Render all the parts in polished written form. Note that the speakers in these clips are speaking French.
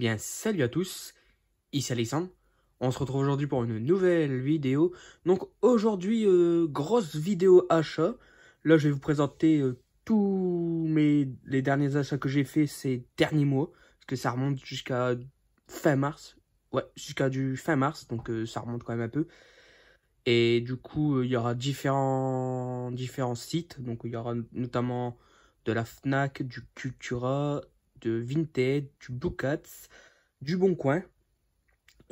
bien, salut à tous, ici Alexandre. On se retrouve aujourd'hui pour une nouvelle vidéo. Donc aujourd'hui, grosse vidéo achat. Là, je vais vous présenter les derniers achats que j'ai fait ces derniers mois. Parce que ça remonte jusqu'à fin mars. Ouais, jusqu'à du fin mars, donc ça remonte quand même un peu. Et du coup, il y aura différents sites. Donc il y aura notamment de la Fnac, du Cultura, de Vinted, du Bluecats, du Bon Coin.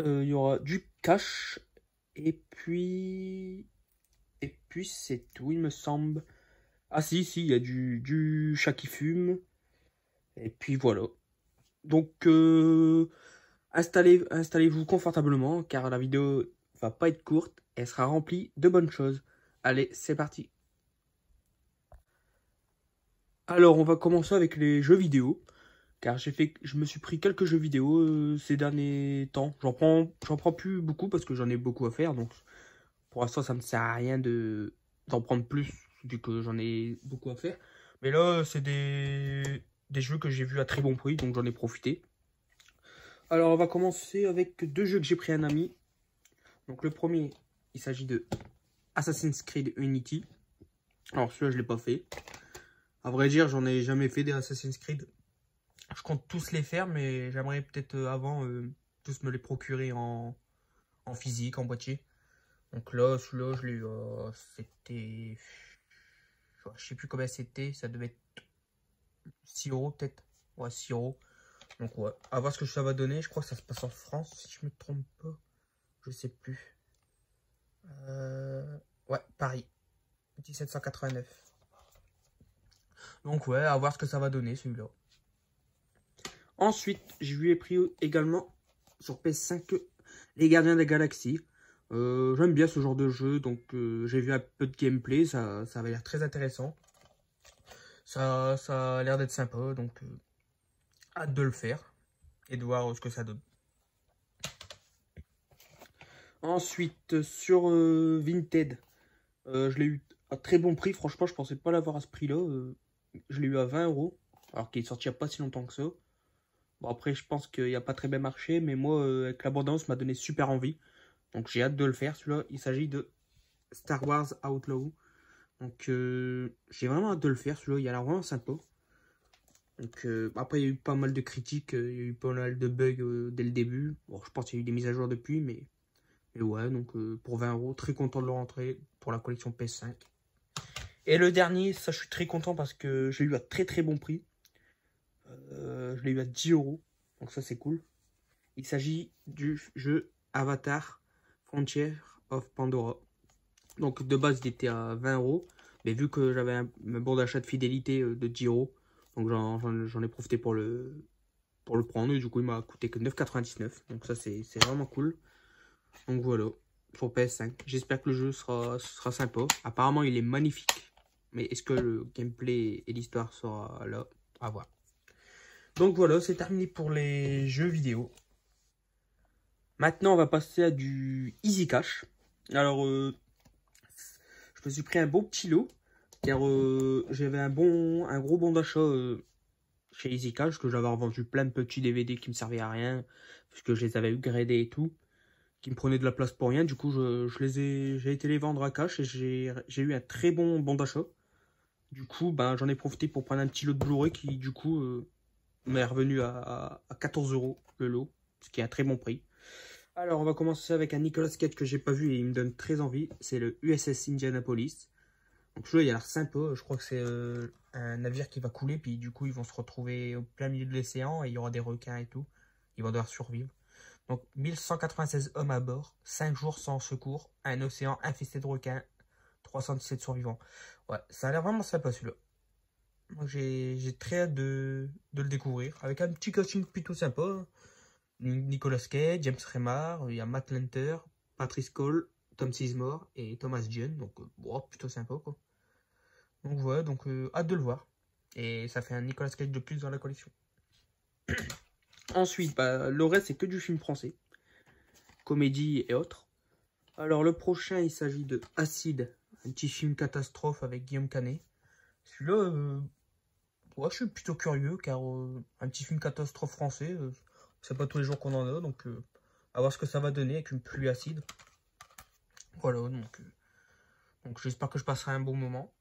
Il y aura du Cash. Et puis c'est tout, il me semble. Ah si, il y a du Chat qui fume. Et puis voilà. Donc, installez-vous confortablement, car la vidéo va pas être courte. Elle sera remplie de bonnes choses. Allez, c'est parti. Alors, on va commencer avec les jeux vidéo. Car je me suis pris quelques jeux vidéo ces derniers temps. J'en prends plus beaucoup parce que j'en ai beaucoup à faire. Donc, pour l'instant, ça me sert à rien d'en prendre plus vu que j'en ai beaucoup à faire. Mais là, c'est des jeux que j'ai vus à très bon prix, donc j'en ai profité. Alors, on va commencer avec deux jeux que j'ai pris à un ami. Donc, le premier, il s'agit de Assassin's Creed Unity. Alors, celui-là, je ne l'ai pas fait. À vrai dire, j'en ai jamais fait des Assassin's Creed. Je compte tous les faire, mais j'aimerais peut-être avant tous me les procurer en physique, en boîtier. Donc là, celui-là, je l'ai eu. C'était. Je sais plus combien c'était. Ça devait être 6 € peut-être. Ouais, 6 €. Donc ouais, à voir ce que ça va donner. Je crois que ça se passe en France, si je me trompe pas. Je sais plus. Ouais, Paris. 1789. Donc ouais, à voir ce que ça va donner celui-là. Ensuite, je lui ai pris également sur PS5 Les Gardiens de la Galaxie. J'aime bien ce genre de jeu, donc j'ai vu un peu de gameplay, ça avait l'air très intéressant. Ça a l'air d'être sympa, donc hâte de le faire et de voir ce que ça donne. Ensuite, sur Vinted, je l'ai eu à très bon prix. Franchement, je pensais pas l'avoir à ce prix-là. Je l'ai eu à 20 €, alors qu'il est sorti il n'y a pas si longtemps que ça. Bon, après, je pense qu'il n'y a pas très bien marché, mais moi, avec l'abondance, m'a donné super envie. Donc, j'ai hâte de le faire. Celui-là, il s'agit de Star Wars Outlaw. Donc, j'ai vraiment hâte de le faire. Celui-là, il a l'air vraiment sympa. Donc, après, il y a eu pas mal de critiques. Il y a eu pas mal de bugs dès le début. Bon, je pense qu'il y a eu des mises à jour depuis, mais ouais, donc pour 20 €, très content de le rentrer pour la collection PS5. Et le dernier, ça, je suis très content parce que j'ai eu à très très bon prix. Je l'ai eu à 10 €. Donc, ça, c'est cool. Il s'agit du jeu Avatar Frontier of Pandora. Donc de base il était à 20 €. Mais vu que j'avais un bon d'achat de fidélité de 10 €, donc j'en ai profité pour le prendre. Et du coup il m'a coûté que 9,99 €. Donc ça c'est vraiment cool. Donc voilà, pour PS5. J'espère que le jeu sera sympa. Apparemment il est magnifique. Mais est-ce que le gameplay et l'histoire sera là? À voir. Donc voilà, c'est terminé pour les jeux vidéo. Maintenant, on va passer à du Easy Cash. Alors, je me suis pris un bon petit lot, car j'avais un gros bon d'achat chez Easy Cash, que j'avais revendu plein de petits DVD qui me servaient à rien, puisque je les avais upgradés et tout, qui me prenaient de la place pour rien. Du coup, j'ai été les vendre à cash et j'ai eu un très bon d'achat. Du coup, ben, j'en ai profité pour prendre un petit lot de Blu-ray qui, du coup, m'est revenu à 14 € le lot, ce qui est un très bon prix. Alors, on va commencer avec un Nicolas Cage que j'ai pas vu et il me donne très envie. C'est le USS Indianapolis. Donc, celui-là, il a l'air sympa. Je crois que c'est un navire qui va couler. Puis, du coup, ils vont se retrouver au plein milieu de l'océan et il y aura des requins et tout. Ils vont devoir survivre. Donc, 1196 hommes à bord, 5 jours sans secours, un océan infesté de requins, 317 survivants. Ouais, ça a l'air vraiment sympa celui-là. Moi, j'ai très hâte de le découvrir. Avec un petit casting plutôt sympa. Nicolas Cage, James Remar, il y a Matt Lanter, Patrice Cole, Tom Sizemore et Thomas Jane. Donc, plutôt sympa quoi. Donc voilà, donc hâte de le voir. Et ça fait un Nicolas Cage de plus dans la collection. Ensuite, bah, le reste c'est que du film français. Comédie et autres. Alors le prochain, il s'agit de Acide, un petit film catastrophe avec Guillaume Canet. Celui-là, je suis plutôt curieux car un petit film catastrophe français, C'est pas tous les jours qu'on en a, donc à voir ce que ça va donner avec une pluie acide. Voilà, donc j'espère que je passerai un bon moment.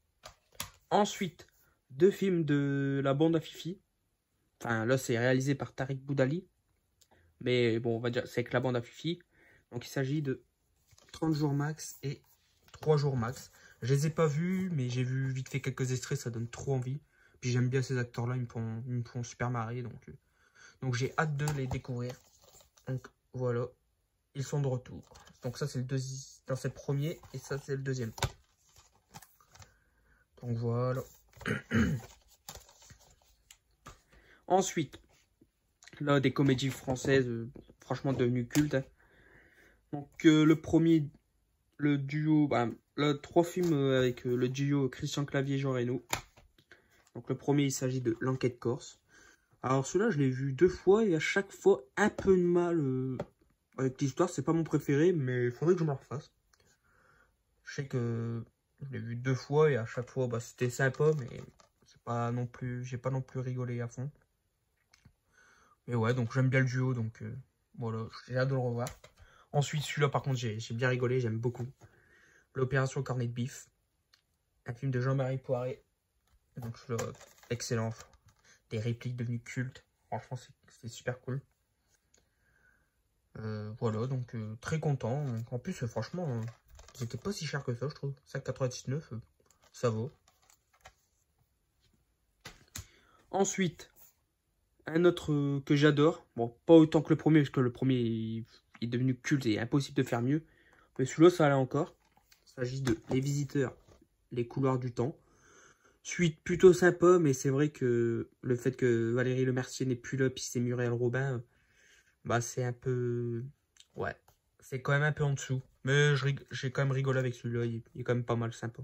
Ensuite, 2 films de la bande à Fifi. Enfin, là, c'est réalisé par Tariq Boudali. Mais bon, on va dire, c'est avec la bande à Fifi. Donc, il s'agit de 30 jours max et 3 jours max. Je les ai pas vus, mais j'ai vu vite fait quelques extraits, ça donne trop envie. Puis j'aime bien ces acteurs-là, ils me font super marrer. Donc j'ai hâte de les découvrir. Donc voilà, ils sont de retour. Donc ça, c'est le premier et ça, c'est le deuxième. Donc voilà. Ensuite, là, des comédies françaises, franchement devenues cultes. Hein. Donc le premier, le duo, là, 3 films avec le duo Christian Clavier et Jean Reno. Donc le premier, il s'agit de L'Enquête Corse. Alors celui-là, je l'ai vu 2 fois et à chaque fois, un peu de mal avec l'histoire. C'est pas mon préféré, mais il faudrait que je me le refasse. Je sais que je l'ai vu 2 fois et à chaque fois, c'était sympa, mais c'est pas non plus, j'ai pas non plus rigolé à fond. Mais ouais, donc j'aime bien le duo, donc voilà, j'ai hâte de le revoir. Ensuite, celui-là, par contre, j'ai bien rigolé, j'aime beaucoup. L'Opération Cornet de Bif, un film de Jean-Marie Poiré. Donc celui-là, excellent. Des répliques devenues cultes. Franchement, c'est super cool. Voilà, donc très content. Donc, en plus, franchement, c'était pas si cher que ça, je trouve. 5,99, ça vaut. Ensuite, un autre que j'adore. Bon, pas autant que le premier, parce que le premier il est devenu culte et impossible de faire mieux. Mais celui-là, ça allait encore. Il s'agit de Les Visiteurs, les couloirs du temps. Suite plutôt sympa, mais c'est vrai que le fait que Valérie Lemercier n'est plus là, puis c'est Muriel Robin, c'est un peu... Ouais, c'est quand même un peu en dessous. Mais j'ai quand même rigolé avec celui-là, il est quand même pas mal sympa.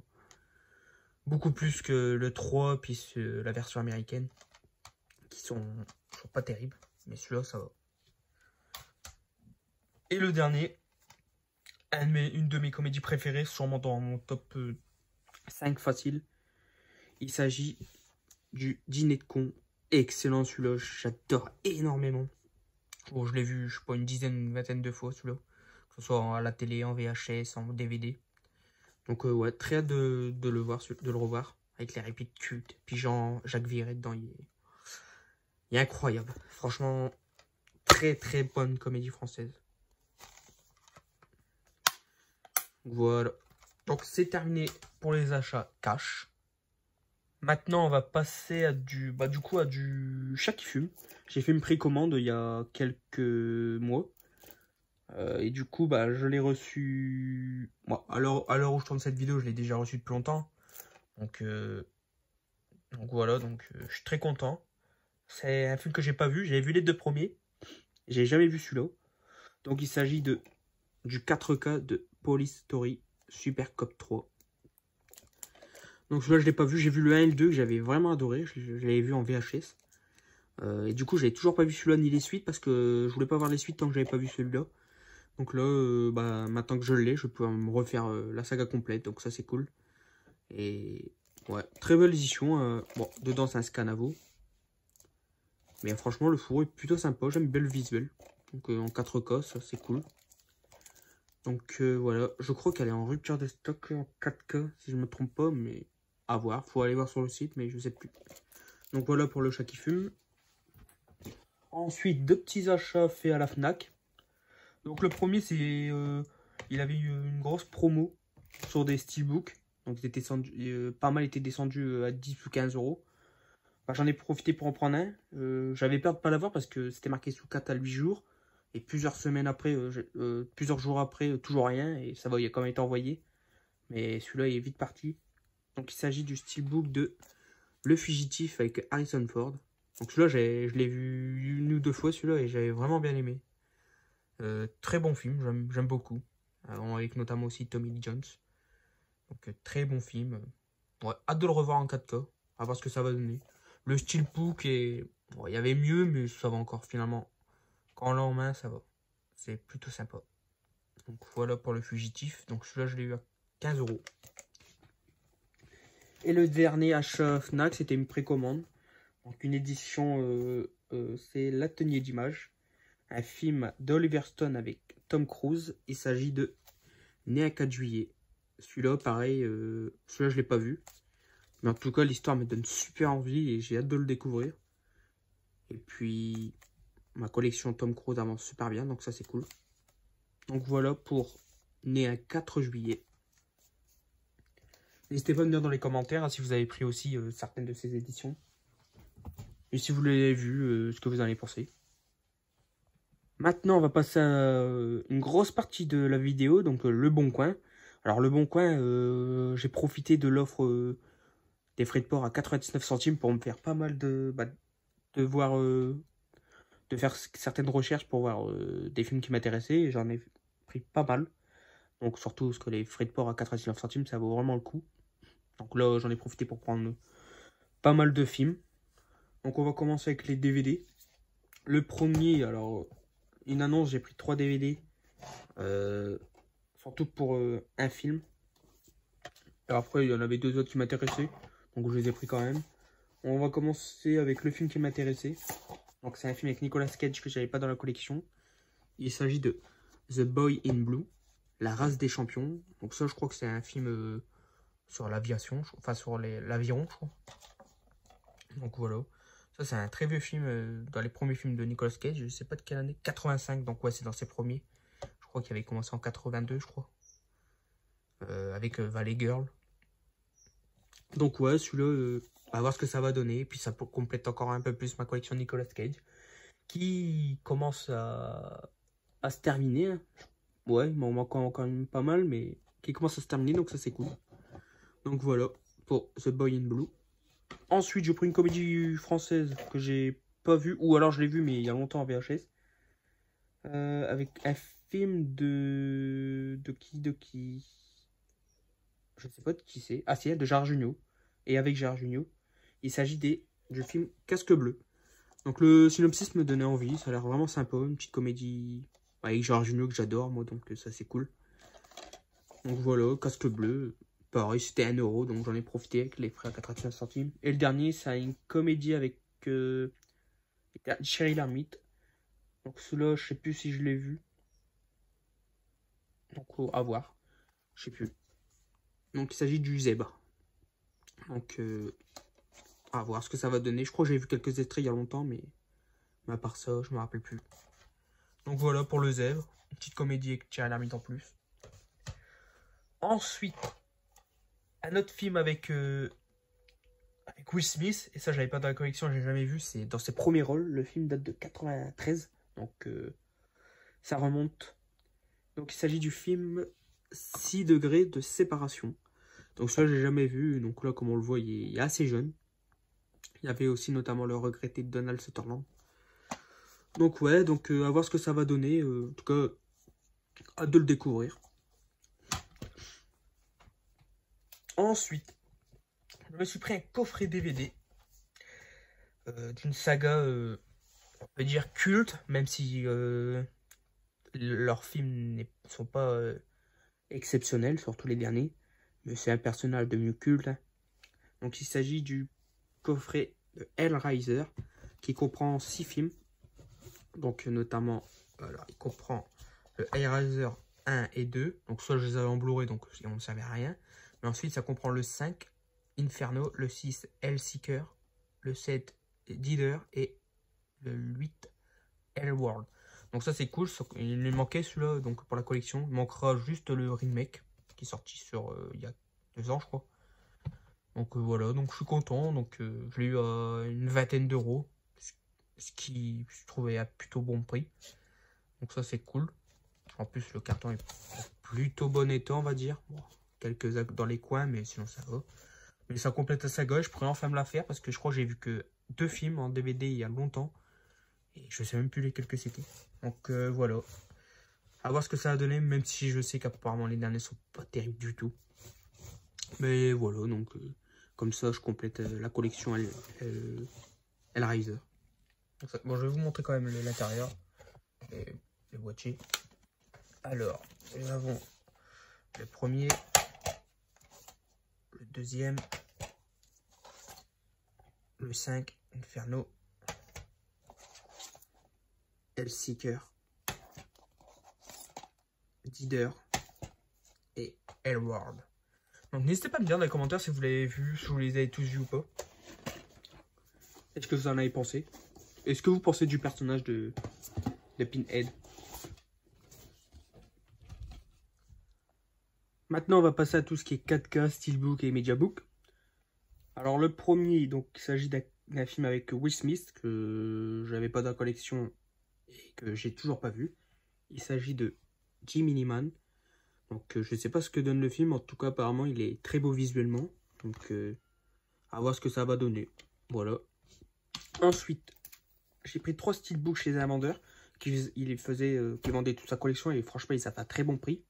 Beaucoup plus que le 3, puis la version américaine, qui sont pas terribles. Mais celui-là, ça va. Et le dernier, une de mes comédies préférées, sûrement dans mon top 5 facile. Il s'agit du Dîner de con. Excellent celui-là, j'adore énormément. Bon, je l'ai vu, je sais pas, une vingtaine de fois celui-là. Que ce soit à la télé, en VHS, en DVD. Donc ouais, très hâte de le revoir. Avec les répliques cultes. Puis Jacques Villeray dedans, il est incroyable. Franchement, très très bonne comédie française. Voilà. Donc c'est terminé pour les achats cash. Maintenant, on va passer à du chat qui fume. J'ai fait une précommande il y a quelques mois. Et du coup, je l'ai reçu... Moi, à l'heure où je tourne cette vidéo, je l'ai déjà reçu depuis longtemps. Donc voilà, je suis très content. C'est un film que j'ai pas vu. J'avais vu les 2 premiers. J'ai jamais vu celui-là. Donc il s'agit du 4K de Police Story Super Cop 3. Donc celui-là, je l'ai pas vu. J'ai vu le 1 et le 2 que j'avais vraiment adoré. Je l'avais vu en VHS. Et du coup, j'avais toujours pas vu celui-là ni les suites parce que je voulais pas voir les suites tant que j'avais pas vu celui-là. Donc là, maintenant que je l'ai, je peux me refaire la saga complète. Donc ça, c'est cool. Et ouais, très belle édition. Bon, dedans, c'est un Scanavo. Mais franchement, le fourreau est plutôt sympa. J'aime bien le visuel. Donc en 4K, ça, c'est cool. Donc voilà, je crois qu'elle est en rupture de stock en 4K, si je me trompe pas. Mais à voir. Faut aller voir sur le site, mais je sais plus. Donc voilà pour le chat qui fume. Ensuite, 2 petits achats faits à la Fnac. Donc le premier, c'est... il avait eu une grosse promo sur des steelbooks. Donc ils étaient pas mal étaient descendus à 10 ou 15 euros. J'en ai profité pour en prendre un. J'avais peur de ne pas l'avoir parce que c'était marqué sous 4 à 8 jours. Et plusieurs semaines après, plusieurs jours après, toujours rien. Et ça va, il a quand même été envoyé. Mais celui-là, il est vite parti. Donc il s'agit du steelbook de Le Fugitif avec Harrison Ford. Donc celui-là, je l'ai vu 1 ou 2 fois celui-là et j'avais vraiment bien aimé. Très bon film, j'aime beaucoup. Avec notamment aussi Tommy Lee Jones. Donc très bon film. Ouais, hâte de le revoir en 4K. À voir ce que ça va donner. Le steelbook est... Bon, il y avait mieux, mais ça va encore finalement. Quand on l'a en main, ça va. C'est plutôt sympa. Donc voilà pour Le Fugitif. Donc celui-là, je l'ai eu à 15 euros. Et le dernier achat Fnac, c'était une précommande. Donc une édition, c'est l'atelier d'images. un film d'Oliver Stone avec Tom Cruise. Il s'agit de Né un 4 juillet. Celui-là, pareil, celui-là, je ne l'ai pas vu. Mais en tout cas, l'histoire me donne super envie et j'ai hâte de le découvrir. Et puis, ma collection Tom Cruise avance super bien, donc ça, c'est cool. Donc voilà pour Né un 4 juillet. N'hésitez pas à me dire dans les commentaires hein, si vous avez pris aussi certaines de ces éditions. Et si vous l'avez vu, ce que vous en avez pensé. Maintenant, on va passer à une grosse partie de la vidéo, donc le Bon Coin. Alors, le Bon Coin, j'ai profité de l'offre des frais de port à 99 centimes pour me faire pas mal de voir, de faire certaines recherches pour voir des films qui m'intéressaient. Et j'en ai pris pas mal. Donc, surtout parce que les frais de port à 99 centimes, ça vaut vraiment le coup. Donc là, j'en ai profité pour prendre pas mal de films. Donc, on va commencer avec les DVD. Le premier, alors, une annonce, j'ai pris 3 DVD. Surtout pour un film. Alors après, il y en avait 2 autres qui m'intéressaient. Donc je les ai pris quand même. On va commencer avec le film qui m'intéressait. Donc c'est un film avec Nicolas Cage que j'avais pas dans la collection. Il s'agit de The Boy in Blue, La race des champions. Donc ça, je crois que c'est un film sur l'aviation. Enfin, sur l'aviron, je crois. Donc voilà. Ça, c'est un très vieux film dans les premiers films de Nicolas Cage. Je sais pas de quelle année. 85, donc ouais, c'est dans ses premiers. Je crois qu'il avait commencé en 82, je crois. Avec Valley Girl. Donc ouais, celui-là, on va voir ce que ça va donner. Et puis ça complète encore un peu plus ma collection de Nicolas Cage. Qui commence à se terminer. Hein. Ouais, il m'en manque quand même pas mal, mais qui commence à se terminer, donc ça c'est cool. Donc voilà, pour The Boy in Blue. Ensuite, j'ai pris une comédie française que j'ai pas vue, ou alors je l'ai vue, mais il y a longtemps en VHS. Avec un film de qui je sais pas de qui c'est. Ah si, de Gérard Jugnot. Et avec Gérard Jugnot, il s'agit du film Casque Bleu. Donc le synopsis me donnait envie, ça a l'air vraiment sympa, une petite comédie avec Gérard Jugnot que j'adore moi, donc ça c'est cool. Donc voilà, Casque Bleu, pareil c'était 1 €, donc j'en ai profité avec les frais à 99 centimes. Et le dernier, c'est une comédie avec Thierry Lhermitte. Donc celui-là, je sais plus si je l'ai vu. Donc à voir, je sais plus. Donc il s'agit du Zèbre. Donc à voir ce que ça va donner. Je crois que j'ai vu quelques extraits il y a longtemps, mais à part ça, je me rappelle plus. Donc voilà pour le Zèbre. Une petite comédie avec Thierry Lhermitte en plus. Ensuite, un autre film avec Will Smith. Et ça, j'avais pas dans la collection, j'ai jamais vu. C'est dans ses premiers rôles. Le film date de 93. Donc ça remonte. Donc il s'agit du film 6 degrés de séparation. Donc ça, j'ai jamais vu. Donc là, comme on le voit, il est assez jeune. Il y avait aussi notamment le regretté Donald Sutherland. Donc ouais, donc à voir ce que ça va donner. En tout cas, hâte de le découvrir. Ensuite, je me suis pris un coffret DVD d'une saga, on peut dire culte, même si leurs films ne sont pas exceptionnels, surtout les derniers. Mais c'est un personnage devenu culte. Hein. Donc il s'agit du coffret de Hellraiser, qui comprend 6 films. Donc notamment, voilà, il comprend le Hellraiser 1 et 2. Donc soit je les avais en Blu-ray, donc on ne savait rien. Mais ensuite, ça comprend le 5, Inferno, le 6, Hellseeker, le 7, Dealer et le 8, Hellworld. Donc ça, c'est cool. Il me manquait celui-là donc pour la collection. Il manquera juste le remake qui est sorti sur il y a 2 ans, je crois. Donc voilà, donc je suis content. Donc je l'ai eu à une vingtaine d'euros. Ce qui je trouvais à plutôt bon prix. Donc ça, c'est cool. En plus, le carton est plutôt bon état, on va dire. Bon, quelques dans les coins, mais sinon ça va. Mais ça complète la saga. Je pourrais enfin me la faire parce que je crois que j'ai vu que 2 films en DVD il y a longtemps. Et je sais même plus lesquels que c'était. Donc voilà. À voir ce que ça va donner, même si je sais qu'apparemment les derniers sont pas terribles du tout. Mais voilà, donc comme ça je complète la collection Hellraiser. Bon, je vais vous montrer quand même l'intérieur. Les boîtiers. Alors, nous avons le premier, le deuxième, le 5, Inferno, Hellseeker, Dider et Elward. Donc n'hésitez pas à me dire dans les commentaires si vous l'avez vu, si vous les avez tous vus ou pas. Est-ce que vous en avez pensé? Est-ce que vous pensez du personnage de Pinhead? Maintenant, on va passer à tout ce qui est 4K, Steelbook et Mediabook. Alors le premier, donc il s'agit d'un film avec Will Smith que j'avais pas dans la collection et que j'ai toujours pas vu. Il s'agit de Jiminy Man. Donc je sais pas ce que donne le film, en tout cas apparemment il est très beau visuellement. Donc à voir ce que ça va donner. Voilà. Ensuite, j'ai pris 3 steelbooks chez un vendeur qui vendait toute sa collection et franchement il a fait un très bon prix.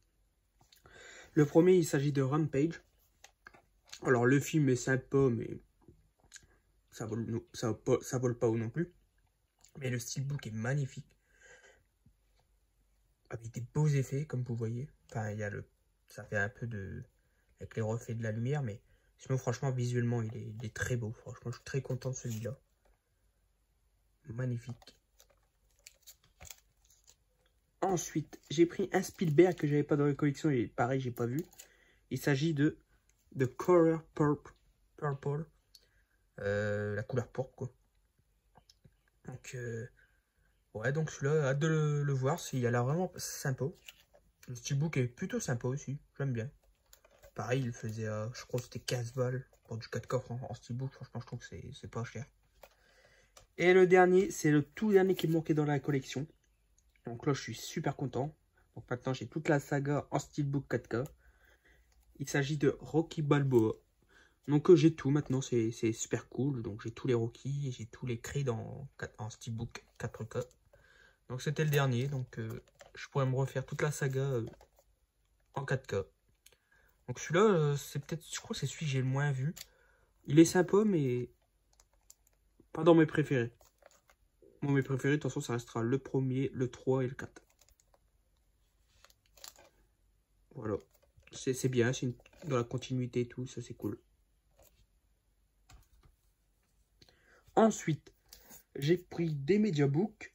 Le premier, il s'agit de Rampage. Alors le film est sympa mais ça vole pas haut non plus. Mais le steelbook est magnifique. Avec des beaux effets comme vous voyez. Enfin ça fait un peu avec les reflets de la lumière, mais sinon franchement visuellement il est très beau. Franchement je suis très content de celui-là. Magnifique. Ensuite j'ai pris un Spielberg que j'avais pas dans la collection et pareil j'ai pas vu. Il s'agit de Color Purple. La couleur pourpre quoi. Donc ouais, donc celui-là, hâte de le voir, il a l'air vraiment sympa. Le steelbook est plutôt sympa aussi, j'aime bien. Pareil, il faisait, je crois que c'était 15 balles pour du 4 coffres en steelbook, franchement je trouve que c'est pas cher. Et le dernier, c'est le tout dernier qui me manquait dans la collection. Donc là, je suis super content. Donc maintenant, j'ai toute la saga en steelbook 4K. Il s'agit de Rocky Balboa. Donc j'ai tout maintenant, c'est super cool. Donc j'ai tous les Rocky et j'ai tous les Creed en steelbook 4K. Donc c'était le dernier, donc je pourrais me refaire toute la saga en 4K. Donc celui-là, c'est peut-être, je crois que c'est celui que j'ai le moins vu. Il est sympa, mais pas dans mes préférés. Moi, mes préférés, de toute façon, ça restera le premier, le 3 et le 4. Voilà. C'est bien, c'est dans la continuité et tout, ça c'est cool. Ensuite, j'ai pris des Mediabook.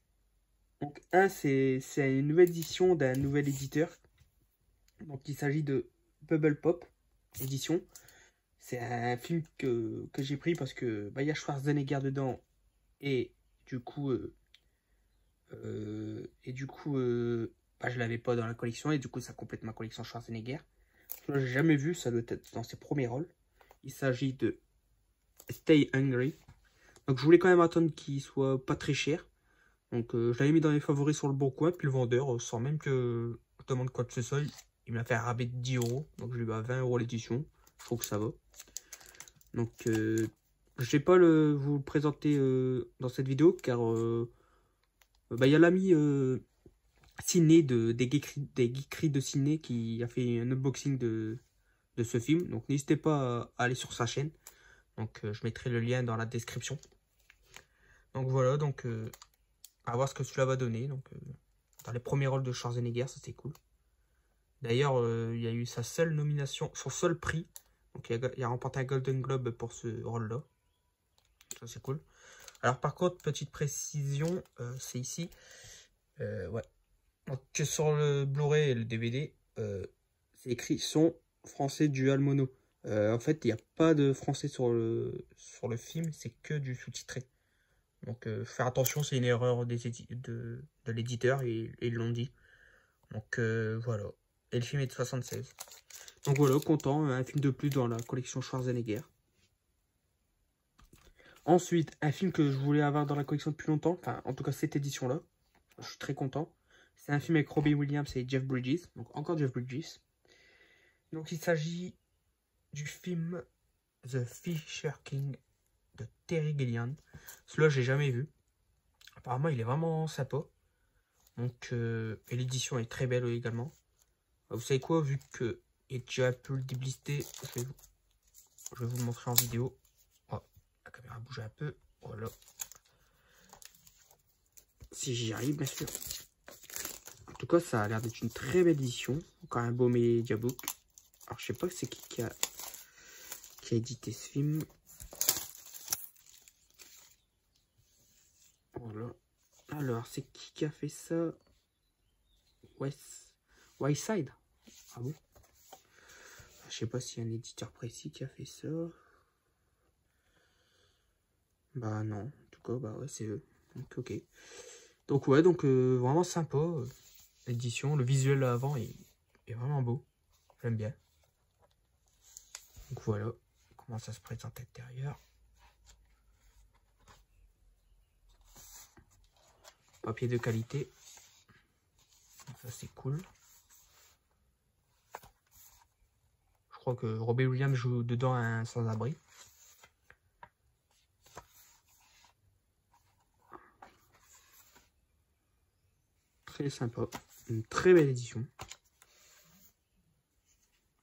Donc un, c'est une nouvelle édition d'un nouvel éditeur. Donc il s'agit de Bubble Pop édition. C'est un film que j'ai pris parce que y a Schwarzenegger dedans et du coup je l'avais pas dans la collection et du coup ça complète ma collection Schwarzenegger. Je l'ai jamais vu, ça doit être dans ses premiers rôles. Il s'agit de Stay Hungry. Donc je voulais quand même attendre qu'il soit pas très cher. Donc je l'avais mis dans les favoris sur le bon coin. Puis le vendeur, sans même que je demande quoi que ce soit, il m'a fait un rabais de 10 €. Donc je lui ai mis à 20 € l'édition. Je trouve que ça va. Donc je vais pas vous le présenter dans cette vidéo car il y a l'ami Ciné des Geekeries de Ciné qui a fait un unboxing de ce film. Donc n'hésitez pas à aller sur sa chaîne. Donc je mettrai le lien dans la description. Donc voilà, donc à voir ce que cela va donner. Donc dans les premiers rôles de Schwarzenegger, ça c'est cool. D'ailleurs, il y a eu sa seule nomination, son seul prix. Donc il a remporté un Golden Globe pour ce rôle-là. Ça c'est cool. Alors par contre, petite précision, c'est ici. Ouais. Donc sur le Blu-ray et le DVD, c'est écrit son français dual mono. En fait, il n'y a pas de français sur le film, c'est que du sous-titré. Donc faire attention, c'est une erreur de l'éditeur, et ils l'ont dit. Donc voilà. Et le film est de 76. Donc voilà, content, un film de plus dans la collection Schwarzenegger. Ensuite, un film que je voulais avoir dans la collection depuis longtemps, enfin en tout cas cette édition-là, je suis très content. C'est un film avec Robbie Williams et Jeff Bridges, donc encore Jeff Bridges. Donc il s'agit du film The Fisher King de Terry Gilliam. Celui-là, j'ai jamais vu. Apparemment, il est vraiment sympa. Donc, et l'édition est très belle également. Vous savez quoi, vu que il est déjà un peu déblisté, je vais vous le montrer en vidéo. Oh, la caméra bouge un peu. Voilà. Si j'y arrive, bien sûr. En tout cas, ça a l'air d'être une très belle édition. Encore un beau Mediabook. Alors, je sais pas c'est qui a édité ce film. Voilà. Alors, c'est qui a fait ça? Westside. Ah bon? Je sais pas s'il y a un éditeur précis qui a fait ça. Bah non, en tout cas, bah ouais, c'est eux. Donc ok. Donc ouais, donc vraiment sympa. L'édition, le visuel avant est vraiment beau. J'aime bien. Donc voilà comment ça se présente à l'intérieur. Papier de qualité. Donc ça c'est cool. Je crois que Robbie Williams joue dedans un sans-abri. Très sympa. Une très belle édition.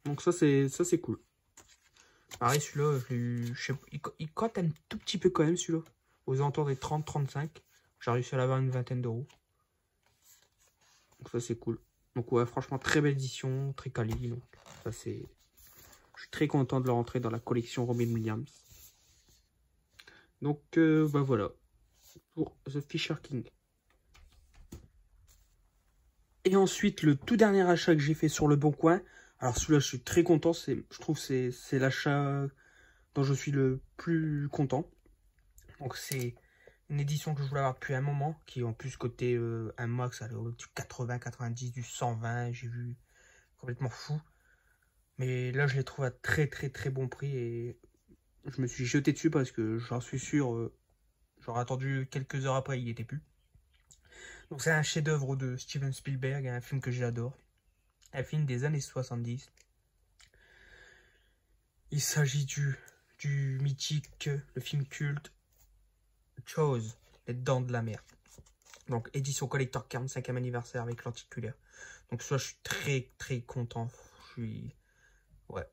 Donc ça c'est cool. Pareil, celui-là, il cote un tout petit peu quand même, celui-là. Aux alentours des 30-35. J'ai réussi à l'avoir une vingtaine d'euros. Donc ça, c'est cool. Donc ouais, franchement, très belle édition, très quali. Donc ça, c'est... Je suis très content de le rentrer dans la collection Robin Williams. Donc, bah voilà. Pour The Fisher King. Et ensuite, le tout dernier achat que j'ai fait sur Le Bon Coin. Alors celui-là, je suis très content. Je trouve que c'est l'achat dont je suis le plus content. Donc c'est une édition que je voulais avoir depuis un moment, qui est en plus côté un max, du 80, 90, du 120, j'ai vu, complètement fou. Mais là, je l'ai trouvé à très bon prix et je me suis jeté dessus parce que j'en suis sûr, j'aurais attendu quelques heures après, il n'y était plus. Donc c'est un chef-d'œuvre de Steven Spielberg, un film que j'adore, un film des années 70. Il s'agit du mythique, le film culte Jaws, les dents de la mer. Donc édition collector 45e anniversaire avec lenticulaire. Donc ça, je suis très content. Ouais.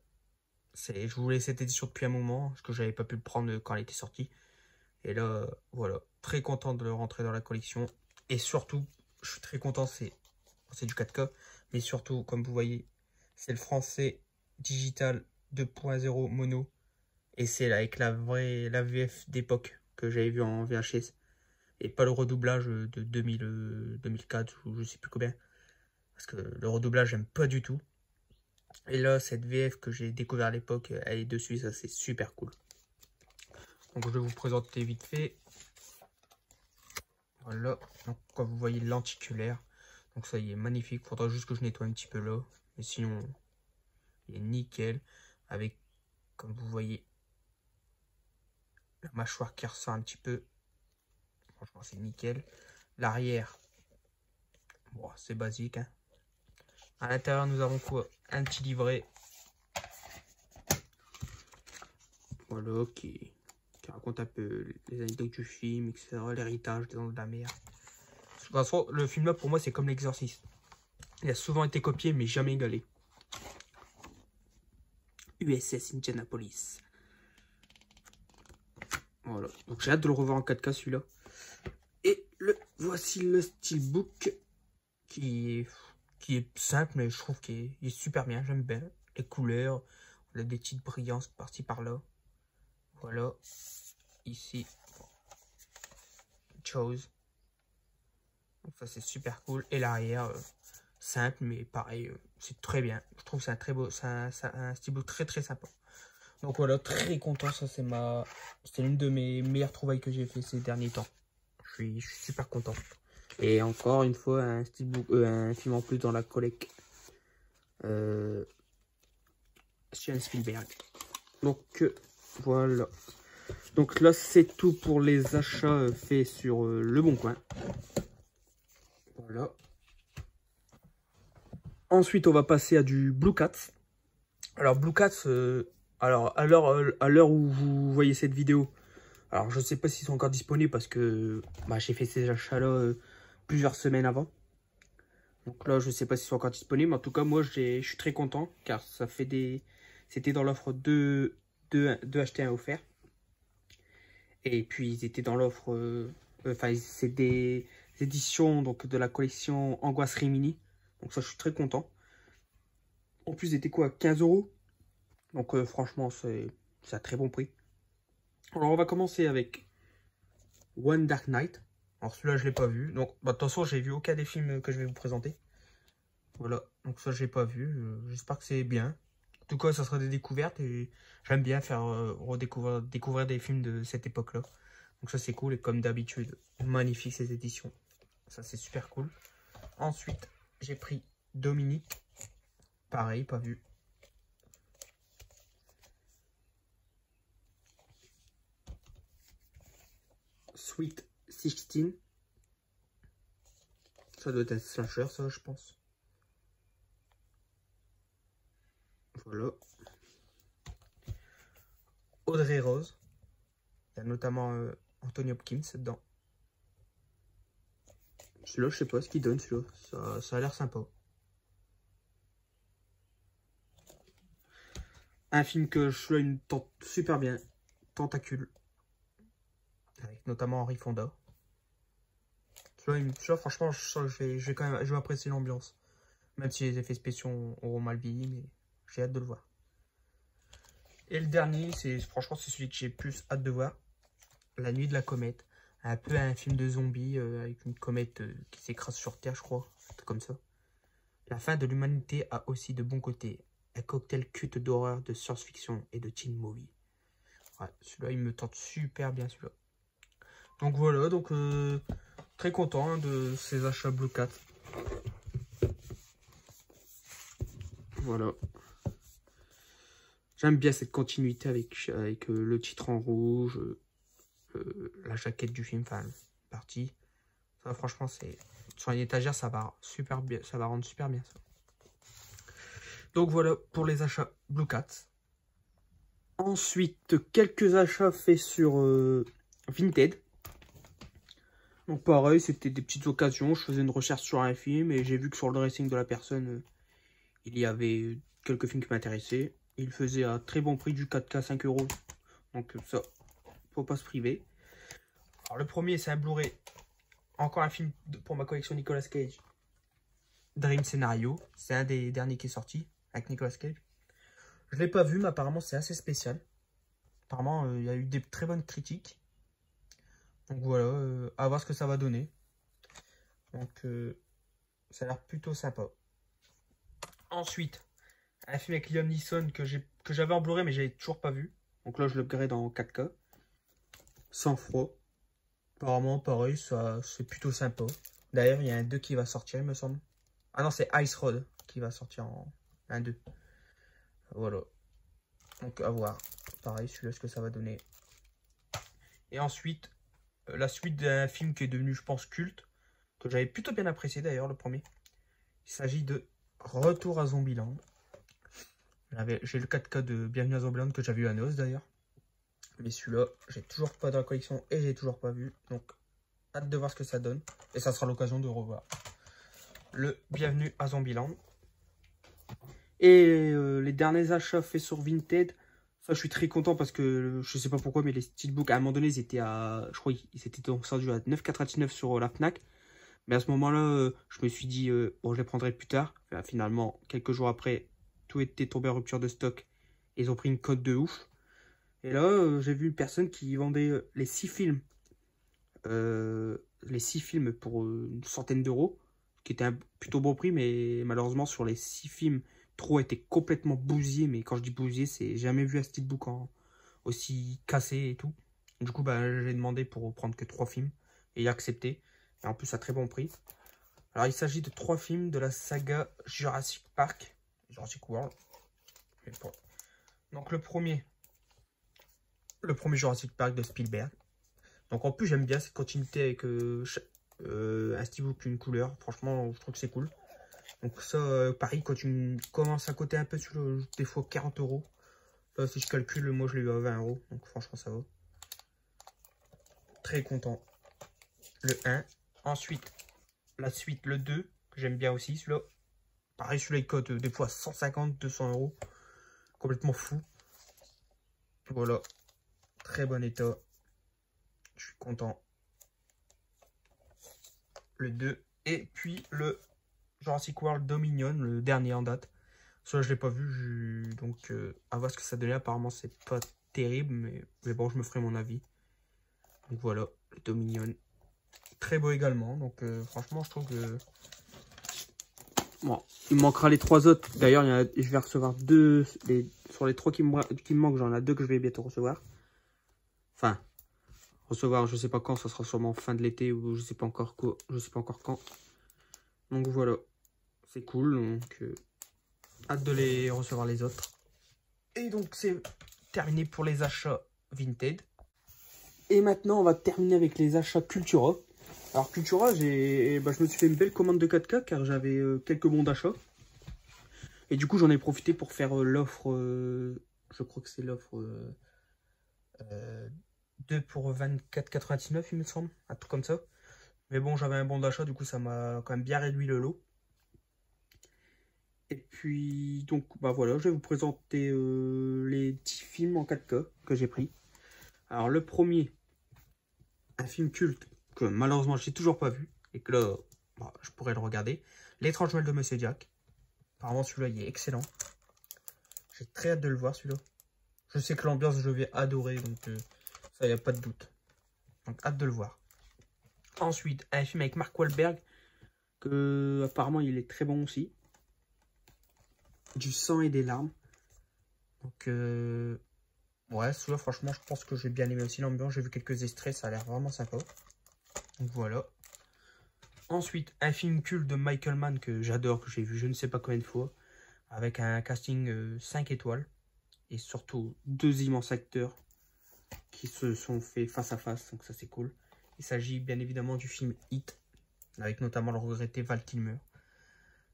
Je voulais cette édition depuis un moment, parce que j'avais pas pu le prendre quand elle était sortie. Et là, voilà, très content de le rentrer dans la collection. Et surtout, je suis très content, c'est du 4K. Mais surtout, comme vous voyez, c'est le français digital 2.0 mono. Et c'est avec la VF d'époque que j'avais vu en VHS. Et pas le redoublage de 2004 ou je sais plus combien. Parce que le redoublage, j'aime pas du tout. Et là, cette VF que j'ai découvert à l'époque, elle est dessus, ça c'est super cool. Donc je vais vous présenter vite fait. Voilà, donc comme vous voyez lenticulaire. Donc ça il est magnifique, faudra juste que je nettoie un petit peu là. Mais sinon, il est nickel. Avec, comme vous voyez, la mâchoire qui ressort un petit peu. Franchement c'est nickel. L'arrière, bon, c'est basique. Hein. À l'intérieur nous avons quoi? Un petit livret. Voilà, qui raconte un peu les anecdotes du film, etc. L'héritage des Dents de la Mer. De toute façon, le film là pour moi c'est comme l'Exorciste. Il a souvent été copié mais jamais égalé. USS Indianapolis. Voilà, donc j'ai hâte de le revoir en 4K celui-là. Et voici le steelbook qui est simple mais je trouve qu'il est super bien, j'aime bien. Les couleurs, on a des petites brillances par-ci par-là. Voilà, ici, chose. Donc ça c'est super cool. Et l'arrière, simple mais pareil, c'est très bien. Je trouve que c'est un très beau, c'est un steelbook très sympa. Donc voilà, très content. Ça c'est l'une de mes meilleures trouvailles que j'ai fait ces derniers temps. Je suis super content. Et encore une fois, un steelbook, un film en plus dans la collecte. Steven Spielberg. Donc voilà. Donc là c'est tout pour les achats faits sur Le Bon Coin. Voilà. Ensuite on va passer à du Blue Cat. Alors Blue Cat, alors à l'heure où vous voyez cette vidéo, alors je sais pas s'ils sont encore disponibles parce que bah, j'ai fait ces achats là plusieurs semaines avant. Donc là je sais pas s'ils sont encore disponibles. En tout cas moi je suis très content car ça fait c'était dans l'offre 2 achetés 1 offert. Et puis ils étaient dans l'offre, enfin c'est des éditions donc de la collection Angoisserie Mini. Donc ça je suis très content. En plus c'était quoi, 15 €. Donc franchement c'est un très bon prix. Alors on va commencer avec One Dark Night. Alors celui-là, je l'ai pas vu. Donc, bah, de toute façon, j'ai vu aucun des films que je vais vous présenter. Voilà, donc ça, je l'ai pas vu. J'espère que c'est bien. En tout cas, ça sera des découvertes et j'aime bien faire découvrir des films de cette époque-là. Donc ça, c'est cool. Et comme d'habitude, magnifique ces éditions. Ça, c'est super cool. Ensuite, j'ai pris Dominique. Pareil, pas vu. Sweet 16. Ça doit être un slasher, ça, je pense. Voilà. Audrey Rose. Il y a notamment Anthony Hopkins dedans. Celui-là, je sais pas ce qu'il donne, celui-là. Ça a l'air sympa. Un film que celui-là, il me tente super bien. Tentacule. Avec notamment Henry Fonda. Celui-là, franchement, je vais quand même apprécier l'ambiance. Même si les effets spéciaux auront mal vieilli, mais j'ai hâte de le voir. Et le dernier, franchement, c'est celui que j'ai plus hâte de voir. La nuit de la comète. Un peu un film de zombies avec une comète qui s'écrase sur Terre, je crois. Un truc comme ça. La fin de l'humanité a aussi de bons côtés. Un cocktail culte d'horreur, de science-fiction et de teen movie. Ouais, celui-là, il me tente super bien, celui-là. Donc voilà, donc très content hein, de ces achats Blue Cat. Voilà. J'aime bien cette continuité avec le titre en rouge, la jaquette du film, enfin, partie. Ça, franchement, c'est sur une étagère, ça va super bien, ça va rendre super bien ça. Donc voilà pour les achats Blue Cat. Ensuite, quelques achats faits sur Vinted. Donc pareil, c'était des petites occasions. Je faisais une recherche sur un film et j'ai vu que sur le dressing de la personne, il y avait quelques films qui m'intéressaient. Il faisait à très bon prix du 4K 5 €. Donc ça, faut pas se priver. Alors le premier, c'est un Blu-ray. Encore un film pour ma collection Nicolas Cage. Dream Scenario. C'est un des derniers qui est sorti avec Nicolas Cage. Je l'ai pas vu, mais apparemment c'est assez spécial. Apparemment, il y a eu des très bonnes critiques. Donc voilà, à voir ce que ça va donner. Donc ça a l'air plutôt sympa. Ensuite, un film avec Liam Neeson que j'avais en Blu-ray mais j'avais toujours pas vu. Donc là je l'upgrade en 4K. Sans froid. Apparemment pareil, ça c'est plutôt sympa. D'ailleurs il y a un 2 qui va sortir il me semble. Ah non c'est Ice Road qui va sortir en 1-2. Voilà. Donc à voir. Pareil celui-là ce que ça va donner. Et ensuite la suite d'un film qui est devenu je pense culte. Que j'avais plutôt bien apprécié d'ailleurs le premier. Il s'agit de Retour à Zombieland. J'ai le 4K de Bienvenue à Zombieland que j'avais eu à Noz d'ailleurs. Mais celui-là, j'ai toujours pas dans la collection et j'ai toujours pas vu. Donc, hâte de voir ce que ça donne. Et ça sera l'occasion de revoir le Bienvenue à Zombieland. Et les derniers achats faits sur Vinted. Ça, je suis très content parce que je sais pas pourquoi, mais les steelbooks, à un moment donné, ils étaient à. Je crois qu'ils étaient vendus à 9,99 € sur la Fnac. Mais à ce moment-là, je me suis dit, bon, je les prendrai plus tard. Enfin, finalement, quelques jours après, tout était tombé en rupture de stock. Et ils ont pris une cote de ouf. Et là, j'ai vu une personne qui vendait les 6 films. Les 6 films pour une centaine d'euros. Qui était un plutôt bon prix, mais malheureusement, sur les 6 films, 3 étaient complètement bousillés. Mais quand je dis bousillés, c'est jamais vu un steelbook aussi cassé et tout. Du coup, bah, j'ai demandé pour prendre que 3 films. Et il a accepté. Et en plus à très bon prix. Alors il s'agit de 3 films de la saga Jurassic Park. Jurassic World. Donc le premier Jurassic Park de Spielberg. Donc en plus j'aime bien cette continuité avec un steelbook une couleur. Franchement je trouve que c'est cool. Donc ça pareil quand tu commences à coter un peu sur des fois 40 €. Là si je calcule moi je l'ai eu à 20 €. Donc franchement ça va. Très content. Le 1. Ensuite la suite, le 2, que j'aime bien aussi, celui-là. Pareil, celui-là, il cote des fois 150, 200 €. Complètement fou. Voilà. Très bon état. Je suis content. Le 2. Et puis, le Jurassic World Dominion, le dernier en date. Celui-là, je ne l'ai pas vu. Donc, à voir ce que ça donnait. Apparemment, c'est pas terrible. Mais bon, je me ferai mon avis. Donc, voilà, le Dominion. Très beau également. Donc franchement, je trouve que... Bon, il me manquera les 3 autres. D'ailleurs, je vais recevoir 2. Sur les 3 qui me manquent, j'en ai 2 que je vais bientôt recevoir. Enfin, recevoir, je sais pas quand, ça sera sûrement fin de l'été ou je sais pas encore quoi, je sais pas encore quand. Donc voilà, c'est cool. Donc hâte de les recevoir les autres. Et donc c'est terminé pour les achats Vinted. Et maintenant, on va terminer avec les achats Cultura. Alors Cultura, je me suis fait une belle commande de 4K car j'avais quelques bons d'achat. Et du coup, j'en ai profité pour faire l'offre, je crois que c'est l'offre 2 pour 24,99 il me semble, un truc comme ça. Mais bon, j'avais un bon d'achat, du coup ça m'a quand même bien réduit le lot. Et puis, donc, bah voilà, je vais vous présenter les 10 films en 4K que j'ai pris. Alors le premier, un film culte que malheureusement j'ai toujours pas vu et que là, bah, je pourrais le regarder. L'étrange Noël de Monsieur Jack. Apparemment celui-là il est excellent. J'ai très hâte de le voir celui-là. Je sais que l'ambiance je vais adorer, donc ça y a pas de doute. Donc hâte de le voir. Ensuite, un film avec Mark Wahlberg, que apparemment il est très bon aussi. Du sang et des larmes. Donc ouais, celui-là franchement je pense que j'ai bien aimé aussi l'ambiance. J'ai vu quelques extraits, ça a l'air vraiment sympa. Donc voilà. Ensuite, un film culte de Michael Mann que j'adore, que j'ai vu je ne sais pas combien de fois. Avec un casting 5 étoiles. Et surtout 2 immenses acteurs qui se sont fait face à face. Donc ça c'est cool. Il s'agit bien évidemment du film Hit. Avec notamment le regretté Val Kilmer.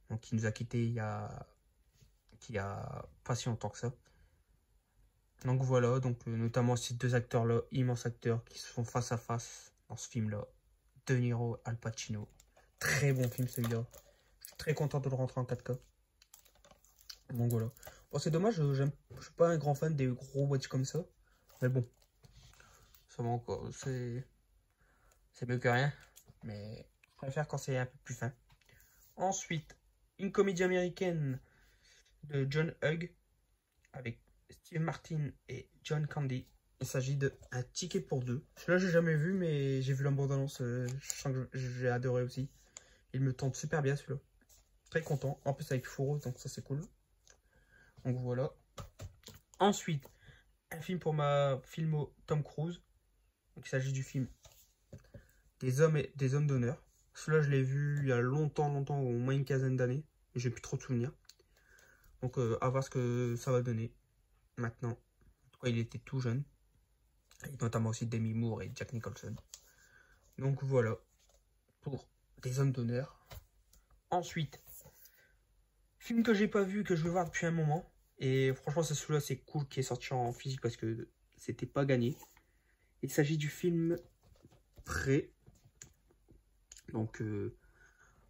Donc qui nous a quittés il y a pas si longtemps que ça. Donc voilà, donc notamment ces 2 acteurs-là, immenses acteurs qui se font face à face dans ce film-là. De Niro, Al Pacino. Très bon film celui-là. Je suis très content de le rentrer en 4K. Donc voilà. Bon, c'est dommage, je suis pas un grand fan des gros watch comme ça. Mais bon, ça va encore. C'est mieux que rien. Mais je préfère quand c'est un peu plus fin. Ensuite, une comédie américaine de John Hughes avec Steve Martin et John Candy. Il s'agit de Un ticket pour 2. Celui-là, j'ai jamais vu, mais j'ai vu la bande-annonce. Je sens que j'ai adoré aussi. Il me tente super bien celui-là. Très content. En plus, avec Fouro, donc ça, c'est cool. Donc voilà. Ensuite, un film pour ma filmo Tom Cruise. Donc, il s'agit du film des hommes d'honneur. Celui-là, je l'ai vu il y a longtemps, au moins une quinzaine d'années. Et j'ai plus trop de souvenirs. Donc, à voir ce que ça va donner maintenant. En tout cas, il était tout jeune. Avec notamment aussi Demi Moore et Jack Nicholson. Donc, voilà. Pour des hommes d'honneur. Ensuite, film que j'ai pas vu, que je veux voir depuis un moment. Et franchement, c'est celui-là, c'est cool qui est sorti en physique parce que c'était pas gagné. Il s'agit du film Prey. Donc,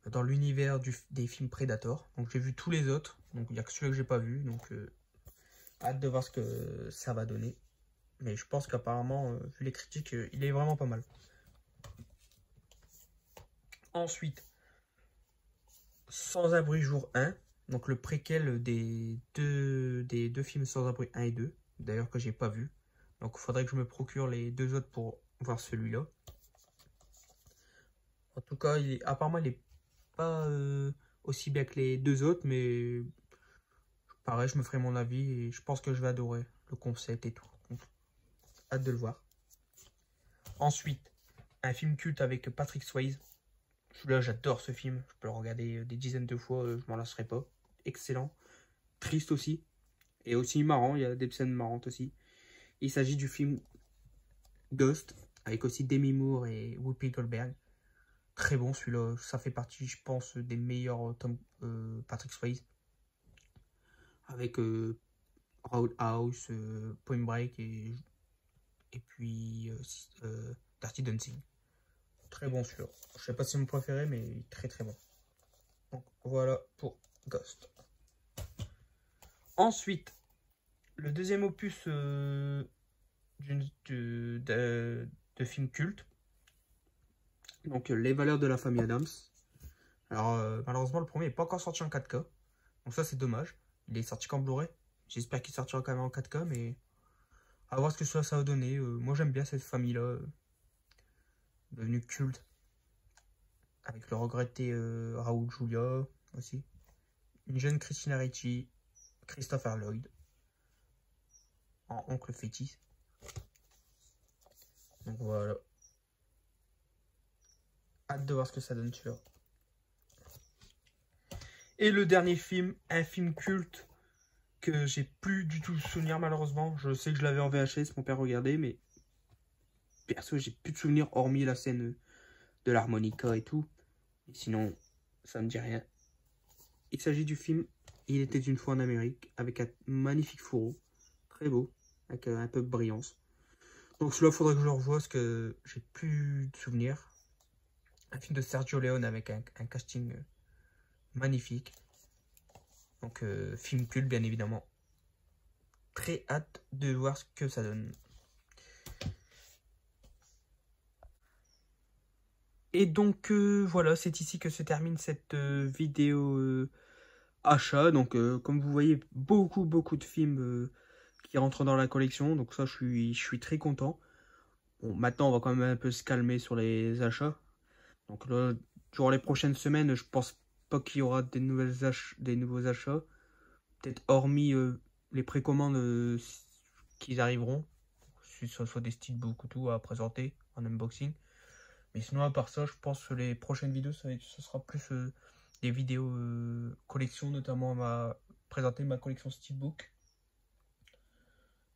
dans l'univers des films Predator. Donc, j'ai vu tous les autres. Donc, il n'y a que celui-là que j'ai pas vu. Donc, hâte de voir ce que ça va donner. Mais je pense qu'apparemment, vu les critiques, il est vraiment pas mal. Ensuite, Sans Abri jour 1. Donc, le préquel des deux films Sans Abri 1 et 2. D'ailleurs, que j'ai pas vu. Donc, il faudrait que je me procure les 2 autres pour voir celui-là. En tout cas, apparemment, il n'est pas aussi bien que les 2 autres, mais pareil, je me ferai mon avis et je pense que je vais adorer le concept et tout. Donc, hâte de le voir. Ensuite, un film culte avec Patrick Swayze. Celui-là, j'adore ce film. Je peux le regarder des dizaines de fois, je m'en lasserai pas. Excellent. Triste aussi. Et aussi marrant, il y a des scènes marrantes aussi. Il s'agit du film Ghost, avec aussi Demi Moore et Whoopi Goldberg. Très bon celui-là, ça fait partie, je pense, des meilleurs Patrick Swayze. Avec Roadhouse, Point Break et puis Dirty Dancing. Très bon celui-là. Je sais pas si c'est mon préféré, mais très très bon. Donc voilà pour Ghost. Ensuite, le deuxième opus de film culte. Donc Les Valeurs de la famille Adams. Alors malheureusement le premier n'est pas encore sorti en 4K. Donc ça c'est dommage. Il est sorti qu'en Blu-ray. J'espère qu'il sortira quand même en 4K, mais à voir ce que ça va donner. Moi j'aime bien cette famille-là. Devenue culte. avec le regretté Raoul Julia aussi. Une jeune Christina Ricci, Christopher Lloyd, en oncle fétis. Donc voilà. Hâte de voir ce que ça donne celui-là. Et le dernier film, un film culte que j'ai plus du tout souvenir malheureusement. Je sais que je l'avais en VHS, mon père regardait, mais perso j'ai plus de souvenirs hormis la scène de l'harmonica et tout. Et sinon, ça me dit rien. Il s'agit du film Il était une fois en Amérique, avec un magnifique fourreau, très beau, avec un peu de brillance. Donc celui-là, il faudrait que je le revoie parce que j'ai plus de souvenirs. Un film de Sergio Leone avec un casting magnifique. Donc film culte bien évidemment. Très hâte de voir ce que ça donne. Et donc voilà, c'est ici que se termine cette vidéo achat. Donc comme vous voyez, beaucoup de films qui rentrent dans la collection. Donc ça, je suis très content. Bon, maintenant, on va quand même un peu se calmer sur les achats. Donc là, durant les prochaines semaines, je pense pas qu'il y aura des nouveaux achats. Peut-être hormis les précommandes qui arriveront. Si ce soit des steelbooks ou tout à présenter en unboxing. Mais sinon, à part ça, je pense que les prochaines vidéos, ce sera plus des vidéos collection, notamment présenter ma collection steelbook.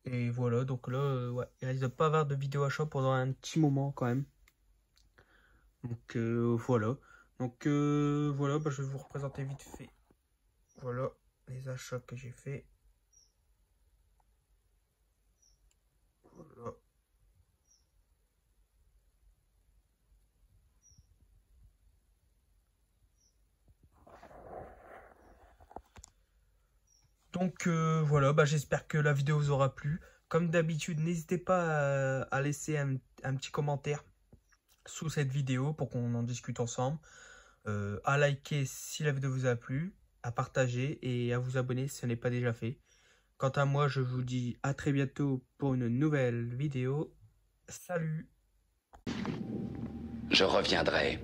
Et voilà, donc là, ouais, il risque de pas avoir de vidéo achat pendant un petit moment quand même. Donc voilà. Donc voilà, bah, je vais vous représenter vite fait. Voilà les achats que j'ai fait. Voilà. Donc voilà, bah, j'espère que la vidéo vous aura plu. Comme d'habitude, n'hésitez pas à laisser un petit commentaire sous cette vidéo pour qu'on en discute ensemble. À liker si la vidéo vous a plu, à partager et à vous abonner si ce n'est pas déjà fait. Quant à moi, je vous dis à très bientôt pour une nouvelle vidéo. Salut! Je reviendrai.